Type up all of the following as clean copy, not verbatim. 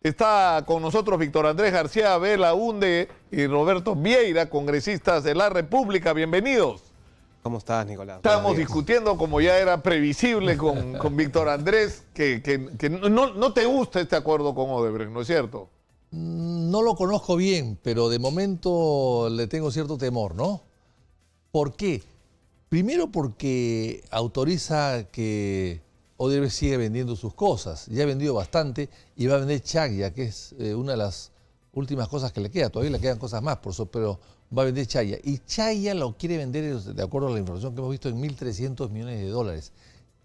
Está con nosotros Víctor Andrés García Belaúnde y Roberto Vieira, congresistas de la República. Bienvenidos. ¿Cómo estás, Nicolás? Estábamos discutiendo, como ya era previsible, con Víctor Andrés, que no te gusta este acuerdo con Odebrecht, ¿no es cierto? No lo conozco bien, pero de momento le tengo cierto temor, ¿no? ¿Por qué? Primero porque autoriza que Odebrecht sigue vendiendo sus cosas. Ya ha vendido bastante y va a vender Chaya, que es una de las últimas cosas que le queda. Todavía le quedan cosas más, por eso, pero va a vender Chaya. Y Chaya lo quiere vender, de acuerdo a la información que hemos visto, en 1.300 millones de dólares.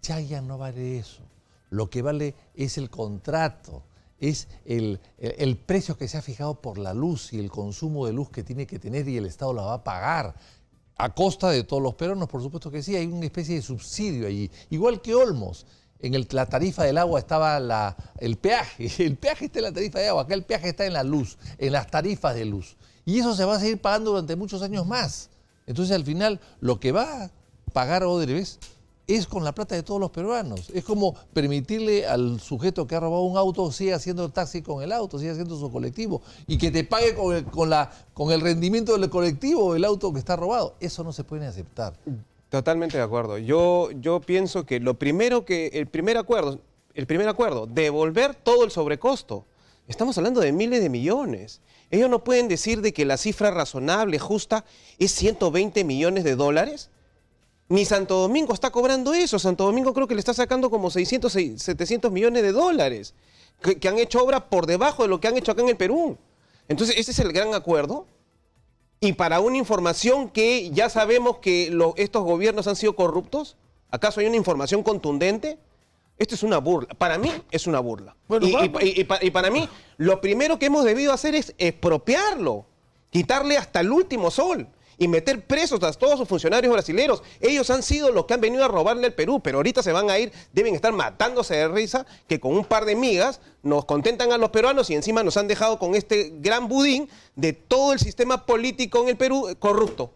Chaya no vale eso. Lo que vale es el contrato, es el precio que se ha fijado por la luz y el consumo de luz que tiene que tener y el Estado la va a pagar. A costa de todos los peruanos, por supuesto que sí, hay una especie de subsidio allí. Igual que Olmos. En la tarifa del agua estaba el peaje. El peaje está en la tarifa de agua. Acá el peaje está en la luz, en las tarifas de luz. Y eso se va a seguir pagando durante muchos años más. Entonces, al final, lo que va a pagar Odebrecht es con la plata de todos los peruanos. Es como permitirle al sujeto que ha robado un auto, siga haciendo taxi con el auto, siga haciendo su colectivo, y que te pague con el rendimiento del colectivo el auto que está robado. Eso no se puede aceptar. Totalmente de acuerdo. Yo pienso que el primer acuerdo, devolver todo el sobrecosto. Estamos hablando de miles de millones. Ellos no pueden decir de que la cifra razonable, justa, es 120 millones de dólares. Ni Santo Domingo está cobrando eso. Santo Domingo creo que le está sacando como 600, 700 millones de dólares que han hecho obra por debajo de lo que han hecho acá en el Perú. Entonces, ese es el gran acuerdo. Y para una información que ya sabemos que estos gobiernos han sido corruptos, ¿acaso hay una información contundente? Esto es una burla. Para mí es una burla. Bueno, y para mí, lo primero que hemos debido hacer es expropiarlo, quitarle hasta el último sol y meter presos a todos sus funcionarios brasileños. Ellos han sido los que han venido a robarle al Perú, pero ahorita se van a ir, deben estar matándose de risa, que con un par de migas nos contentan a los peruanos y encima nos han dejado con este gran budín de todo el sistema político en el Perú corrupto.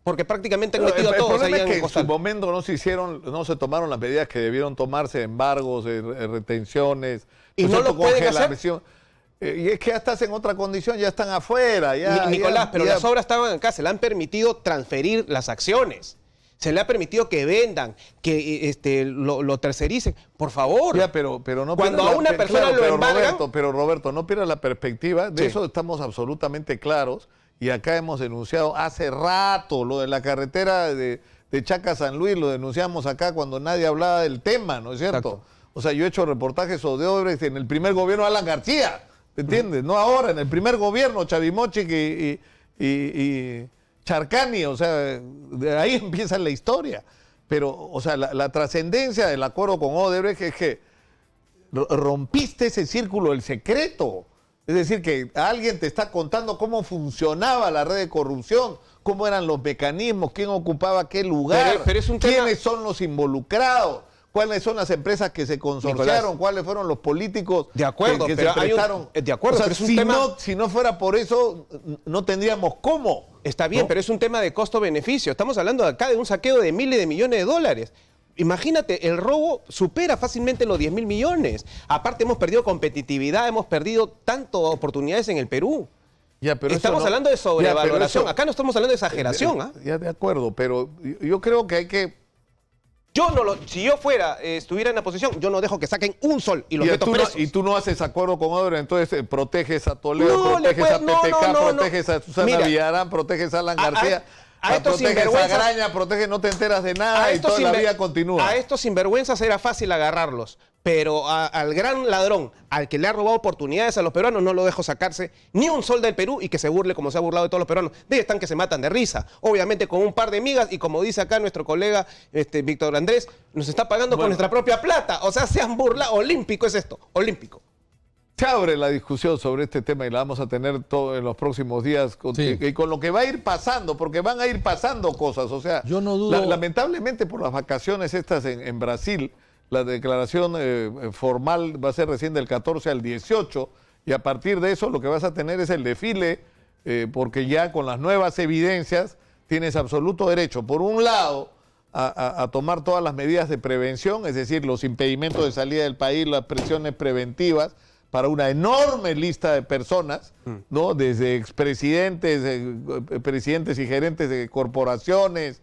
Porque prácticamente han metido a todos ahí en el costal. En su momento no se tomaron las medidas que debieron tomarse, embargos, retenciones, y no lo pueden hacer. Y es que ya estás en otra condición, ya están afuera. Nicolás, pero las obras estaban acá, se le han permitido transferir las acciones. Se le ha permitido que vendan, que lo tercericen. Por favor. Ya, pero no cuando a una persona lo embargan... Roberto, no pierdas la perspectiva. De eso estamos absolutamente claros. Y acá hemos denunciado hace rato lo de la carretera de Chaca a San Luis. Lo denunciamos acá cuando nadie hablaba del tema, ¿no es cierto? Exacto. O sea, yo he hecho reportajes sobre Odebrecht en el primer gobierno de Alan García. ¿Entiendes? No ahora, en el primer gobierno, Chavimochic y Charcani, o sea, de ahí empieza la historia. Pero, o sea, la trascendencia del acuerdo con Odebrecht es que rompiste ese círculo del secreto. Es decir, que alguien te está contando cómo funcionaba la red de corrupción, cómo eran los mecanismos, quién ocupaba qué lugar, pero es un tema... quiénes son los involucrados. ¿Cuáles son las empresas que se consorciaron? Nicolás, ¿cuáles fueron los políticos de acuerdo, que pero se prestaron? De acuerdo, o sea, pero es un tema... si no fuera por eso, no tendríamos cómo. Está bien, ¿no? Pero es un tema de costo-beneficio. Estamos hablando acá de un saqueo de miles de millones de dólares. Imagínate, el robo supera fácilmente los 10.000 millones. Aparte, hemos perdido competitividad, hemos perdido tantas oportunidades en el Perú. Ya, pero estamos hablando de sobrevaloración. Acá no estamos hablando de exageración. Ya, de acuerdo, pero yo creo que hay que... Si yo estuviera en la posición, yo no dejo que saquen un sol y los meto presos. Y tú no haces acuerdo con Odebrecht, entonces proteges a Toledo, proteges a PPK, proteges a Susana Villarán, proteges a Alan García, proteges a Graña, no te enteras de nada y toda la vida continúa. A estos sinvergüenzas era fácil agarrarlos, pero al gran ladrón, al que le ha robado oportunidades a los peruanos, no lo dejo sacarse ni un sol del Perú y que se burle como se ha burlado de todos los peruanos. De ahí están que se matan de risa, obviamente con un par de migas y como dice acá nuestro colega Víctor Andrés, nos está pagando con nuestra propia plata. O sea, se han burlado. Olímpico es esto, olímpico. Se abre la discusión sobre este tema y la vamos a tener todo en los próximos días y con lo que va a ir pasando, porque van a ir pasando cosas. O sea, yo no dudo... lamentablemente por las vacaciones estas en Brasil, la declaración formal va a ser recién del 14 al 18 y a partir de eso lo que vas a tener es el desfile, porque ya con las nuevas evidencias tienes absoluto derecho, por un lado, a tomar todas las medidas de prevención, es decir, los impedimentos de salida del país, las presiones preventivas para una enorme lista de personas, ¿no? Desde expresidentes, presidentes y gerentes de corporaciones,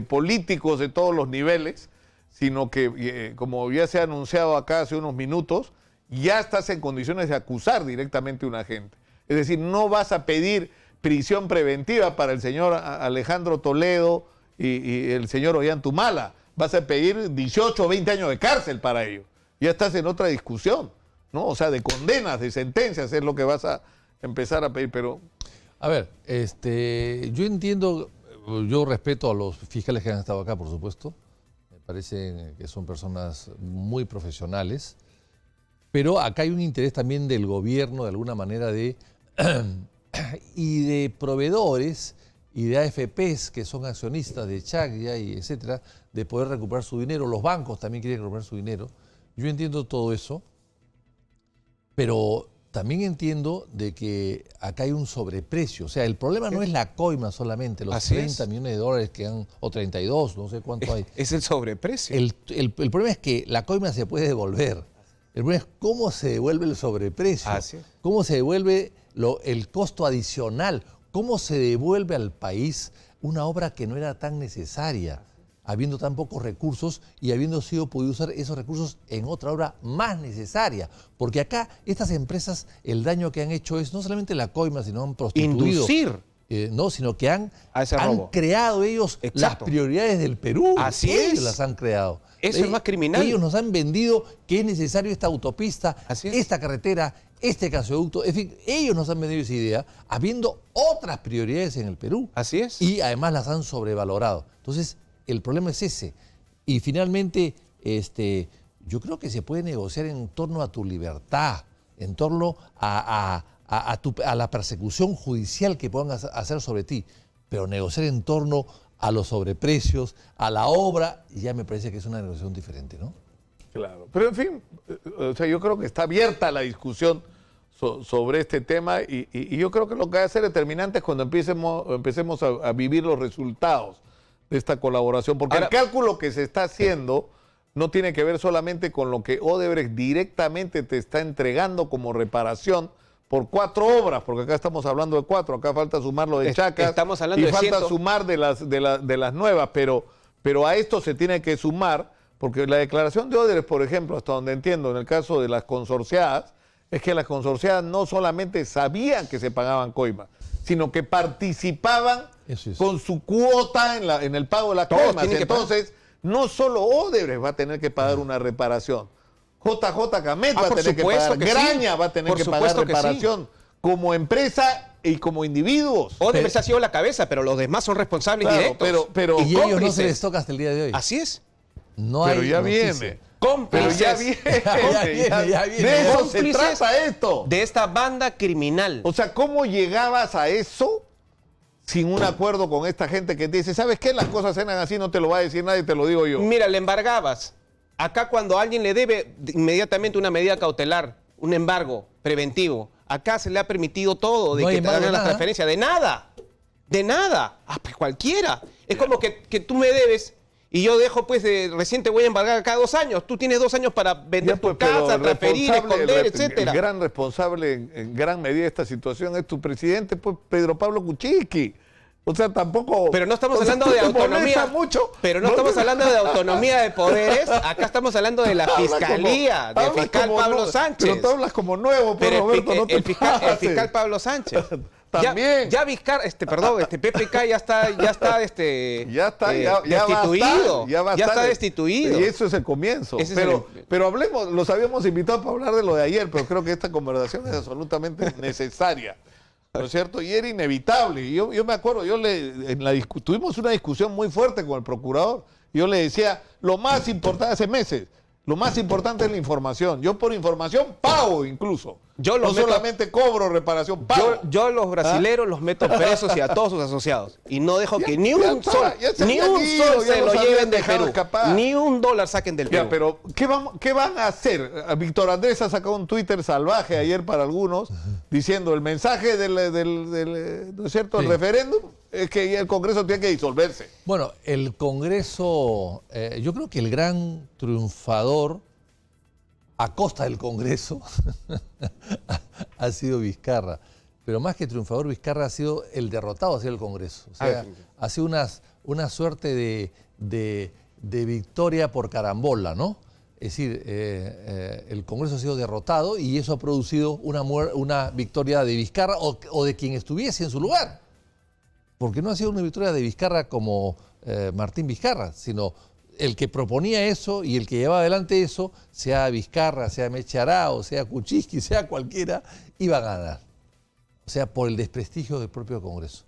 políticos de todos los niveles, sino que, como ya se ha anunciado acá hace unos minutos, ya estás en condiciones de acusar directamente a un agente. Es decir, no vas a pedir prisión preventiva para el señor Alejandro Toledo y el señor Ollantumala. Vas a pedir 18 o 20 años de cárcel para ello. Ya estás en otra discusión, ¿no? O sea, de condenas, de sentencias es lo que vas a empezar a pedir, pero... A ver, yo entiendo, yo respeto a los fiscales que han estado acá, por supuesto. Me parece que son personas muy profesionales. Pero acá hay un interés también del gobierno, de alguna manera, y de proveedores y de AFPs, que son accionistas de Chagria y etcétera, de poder recuperar su dinero. Los bancos también quieren recuperar su dinero. Yo entiendo todo eso, pero también entiendo de que acá hay un sobreprecio. O sea, el problema no es la coima solamente, los 30 millones de dólares que han, o 32, no sé cuánto hay. Es el sobreprecio. El problema es que la coima se puede devolver. El problema es cómo se devuelve el sobreprecio, cómo se devuelve el costo adicional, cómo se devuelve al país una obra que no era tan necesaria, habiendo tan pocos recursos y habiendo sido podido usar esos recursos en otra obra más necesaria. Porque acá estas empresas, el daño que han hecho es no solamente la coima, sino han prostituido. Inducir. No, sino que han creado ellos las prioridades del Perú. Ellos las han creado. Eso es más criminal. Ellos nos han vendido que es necesario esta autopista, esta carretera, este gasoducto. En fin, ellos nos han vendido esa idea, habiendo otras prioridades en el Perú. Así es. Y además las han sobrevalorado. Entonces, el problema es ese. Y finalmente, yo creo que se puede negociar en torno a tu libertad, en torno a la persecución judicial que puedan hacer sobre ti, pero negociar en torno a los sobreprecios, a la obra, ya me parece que es una negociación diferente, ¿no? Claro, pero en fin, o sea, yo creo que está abierta la discusión sobre este tema y yo creo que lo que va a ser determinante es cuando empecemos a vivir los resultados de esta colaboración, porque ahora, el cálculo que se está haciendo no tiene que ver solamente con lo que Odebrecht directamente te está entregando como reparación por 4 obras, porque acá estamos hablando de 4, acá falta sumar lo de Chacas, estamos hablando y falta sumar de las nuevas, pero a esto se tiene que sumar, porque la declaración de Odebrecht, por ejemplo, hasta donde entiendo, en el caso de las consorciadas, es que las consorciadas no solamente sabían que se pagaban coimas, sino que participaban con su cuota en el pago de las coimas. Entonces, no solo Odebrecht va a tener que pagar una reparación, JJ Camet va a tener que pagar, Graña va a tener que pagar reparación como empresa y como individuos. Odebrecht ha sido la cabeza, pero los demás son responsables directos. Pero y ellos no se les toca hasta el día de hoy. Así es. No pero hay ya noticia. viene. Cómplices. Ya viene. De eso se trata esto. De esta banda criminal. O sea, ¿cómo llegabas a eso sin un acuerdo con esta gente que te dice, ¿sabes qué? Las cosas eran así, no te lo va a decir nadie, te lo digo yo. Mira, le embargabas. Acá cuando alguien le debe inmediatamente una medida cautelar, un embargo preventivo, acá se le ha permitido todo, de que te hagan las transferencias. De nada. De nada. Ah, pues cualquiera. Es como que tú me debes y yo dejo, pues, recién te voy a embargar cada 2 años. Tú tienes 2 años para vender tu casa, transferir, esconder, etcétera. El gran responsable en gran medida de esta situación es tu presidente, pues, Pedro Pablo Kuczynski. O sea, tampoco... Pero no estamos hablando de autonomía. Pero no estamos hablando de autonomía de poderes. Acá estamos hablando de la fiscalía, del fiscal Pablo Sánchez. Pero tú hablas como nuevo, pues, Roberto, el fiscal Pablo Sánchez. También. Ya PPK ya está destituido. Ya está destituido. Y eso es el comienzo. Pero hablemos, los habíamos invitado para hablar de lo de ayer, pero creo que esta conversación es absolutamente necesaria. ¿No es cierto? Y era inevitable. Y yo me acuerdo, tuvimos una discusión muy fuerte con el procurador. Yo le decía, lo más importante, hace meses, lo más importante es la información. Yo por información pago incluso. No solamente cobro reparación, pago. Yo a los brasileros los meto presos y a todos sus asociados. Y no dejo que ni un sol se lo lleven del Perú. Ni $1 saquen del Perú. Pero ¿qué van a hacer? Víctor Andrés ha sacado un Twitter salvaje ayer para algunos, diciendo el mensaje del ¿no es cierto? El referéndum Es que el Congreso tiene que disolverse. Bueno, el Congreso, yo creo que el gran triunfador a costa del Congreso ha sido Vizcarra. Pero más que triunfador, Vizcarra ha sido el derrotado, ha sido el Congreso. O sea, ha sido una suerte de victoria por carambola, ¿no? Es decir, el Congreso ha sido derrotado y eso ha producido una victoria de Vizcarra o de quien estuviese en su lugar. Porque no ha sido una victoria de Vizcarra como Martín Vizcarra, sino el que proponía eso y el que llevaba adelante eso, sea Vizcarra, sea Meche Arao, sea Kuczynski, sea cualquiera, iba a ganar. O sea, por el desprestigio del propio Congreso.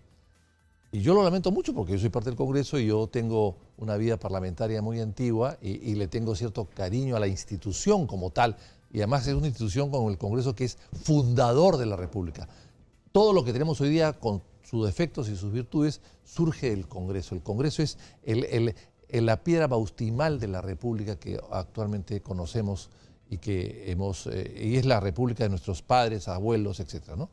Y yo lo lamento mucho porque yo soy parte del Congreso y yo tengo una vida parlamentaria muy antigua y le tengo cierto cariño a la institución como tal. Y además es una institución como el Congreso que es fundador de la República. Todo lo que tenemos hoy día con sus defectos y sus virtudes surge del Congreso. El Congreso es la piedra bautismal de la República que actualmente conocemos y que y es la República de nuestros padres, abuelos, etcétera, ¿no?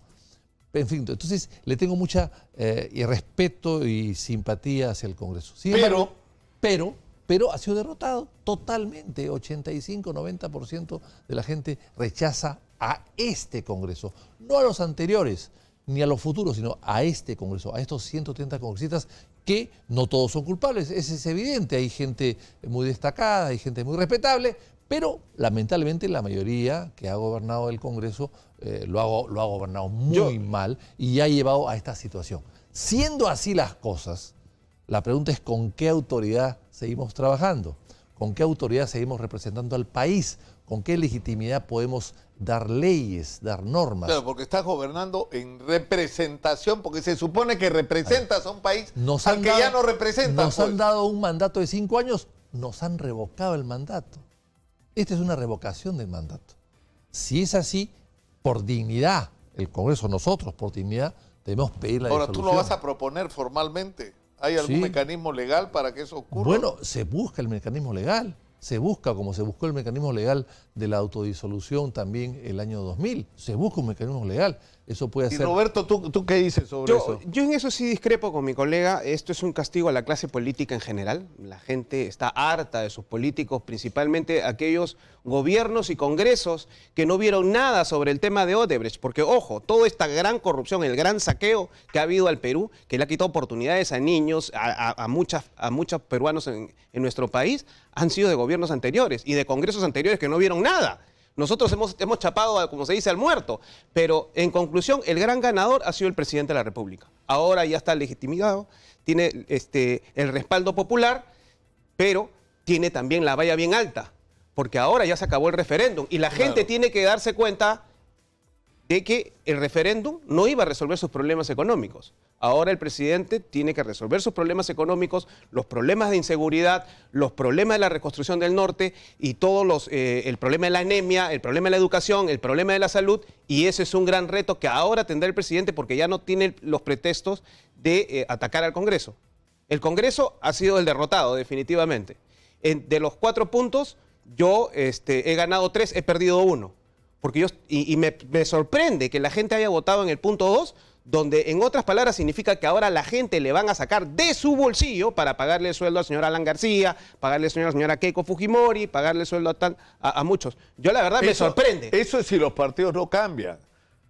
En fin, entonces le tengo mucha respeto y simpatía hacia el Congreso. Sin embargo, pero ha sido derrotado totalmente. 85-90% de la gente rechaza a este Congreso. No a los anteriores, ni a los futuros, sino a este Congreso, a estos 130 congresistas que no todos son culpables. Eso es evidente. Hay gente muy destacada, hay gente muy respetable, pero lamentablemente la mayoría que ha gobernado el Congreso lo ha gobernado muy mal y ha llevado a esta situación. Siendo así las cosas, la pregunta es ¿con qué autoridad seguimos trabajando? ¿Con qué autoridad seguimos representando al país? ¿Con qué legitimidad podemos dar leyes, dar normas? Claro, porque estás gobernando en representación, porque se supone que representas a un país al que ya no representas. Nos han dado un mandato de 5 años, nos han revocado el mandato. Esta es una revocación del mandato. Si es así, por dignidad, el Congreso, nosotros, por dignidad, debemos pedir la disolución. Ahora, ¿tú lo vas a proponer formalmente? ¿Hay algún mecanismo legal para que eso ocurra? Bueno, se busca el mecanismo legal. Se busca, como se buscó el mecanismo legal de la autodisolución también el año 2000. Se busca un mecanismo legal. Eso puede ser... Y Roberto, ¿tú qué dices sobre eso? Yo en eso sí discrepo con mi colega. Esto es un castigo a la clase política en general. La gente está harta de sus políticos, principalmente aquellos gobiernos y congresos que no vieron nada sobre el tema de Odebrecht. Porque, ojo, toda esta gran corrupción, el gran saqueo que ha habido al Perú, que le ha quitado oportunidades a niños, a muchos peruanos en nuestro país, han sido de gobiernos anteriores y de congresos anteriores que no vieron nada. Nosotros hemos chapado, como se dice, al muerto. Pero, en conclusión, el gran ganador ha sido el presidente de la República. Ahora ya está legitimado, tiene el respaldo popular, pero tiene también la valla bien alta, porque ahora ya se acabó el referéndum y la gente tiene que darse cuenta de que el referéndum no iba a resolver sus problemas económicos. Ahora el presidente tiene que resolver sus problemas económicos, los problemas de inseguridad, los problemas de la reconstrucción del norte y todos el problema de la anemia, el problema de la educación, el problema de la salud, y ese es un gran reto que ahora tendrá el presidente porque ya no tiene los pretextos de atacar al Congreso. El Congreso ha sido el derrotado, definitivamente. De los 4 puntos, yo he ganado 3, he perdido 1. Porque me sorprende que la gente haya votado en el punto 2, donde en otras palabras significa que ahora la gente le van a sacar de su bolsillo para pagarle el sueldo al señor Alan García, pagarle el sueldo a la señora Keiko Fujimori, pagarle el sueldo a muchos. Yo la verdad me sorprende. Eso es si los partidos no cambian.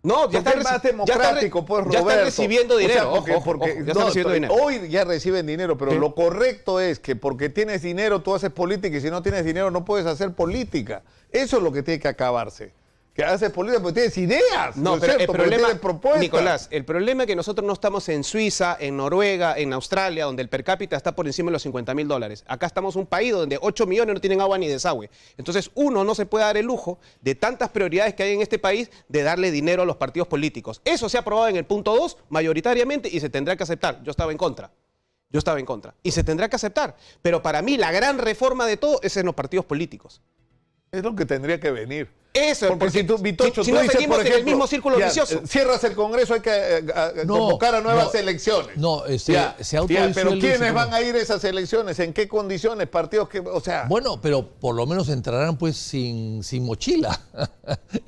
No, ya está más democrático, pues, Roberto. Ya están recibiendo dinero. O sea, porque ya están recibiendo dinero. Hoy ya reciben dinero, pero lo correcto es que porque tienes dinero tú haces política y si no tienes dinero no puedes hacer política. Eso es lo que tiene que acabarse. Que haces política porque tienes ideas, no, pero cierto? El problema, tienes propuestas. Nicolás, el problema es que nosotros no estamos en Suiza, en Noruega, en Australia, donde el per cápita está por encima de los $50.000. Acá estamos en un país donde 8 millones no tienen agua ni desagüe. Entonces, uno no se puede dar el lujo de tantas prioridades que hay en este país de darle dinero a los partidos políticos. Eso se ha aprobado en el punto 2 mayoritariamente y se tendrá que aceptar. Yo estaba en contra. Y se tendrá que aceptar. Pero para mí la gran reforma de todo es en los partidos políticos. Es lo que tendría que venir. Eso, porque si tú, Vitocho, si tú no dices, seguimos por ejemplo, en el mismo círculo vicioso. Cierras el Congreso, hay que convocar a nuevas elecciones. No, se autodisuelve. Pero ¿quiénes van a ir a esas elecciones? ¿En qué condiciones? Partidos que, o sea... Bueno, pero por lo menos entrarán pues sin mochila.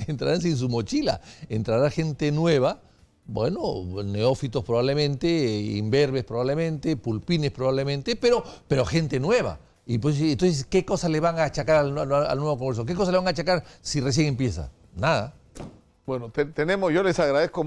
Entrarán sin su mochila. Entrará gente nueva Bueno, neófitos probablemente, imberbes probablemente, pulpines probablemente, pero gente nueva. Y pues, entonces, ¿qué cosas le van a achacar al nuevo Congreso? ¿Qué cosas le van a achacar si recién empieza? Nada. Bueno, yo les agradezco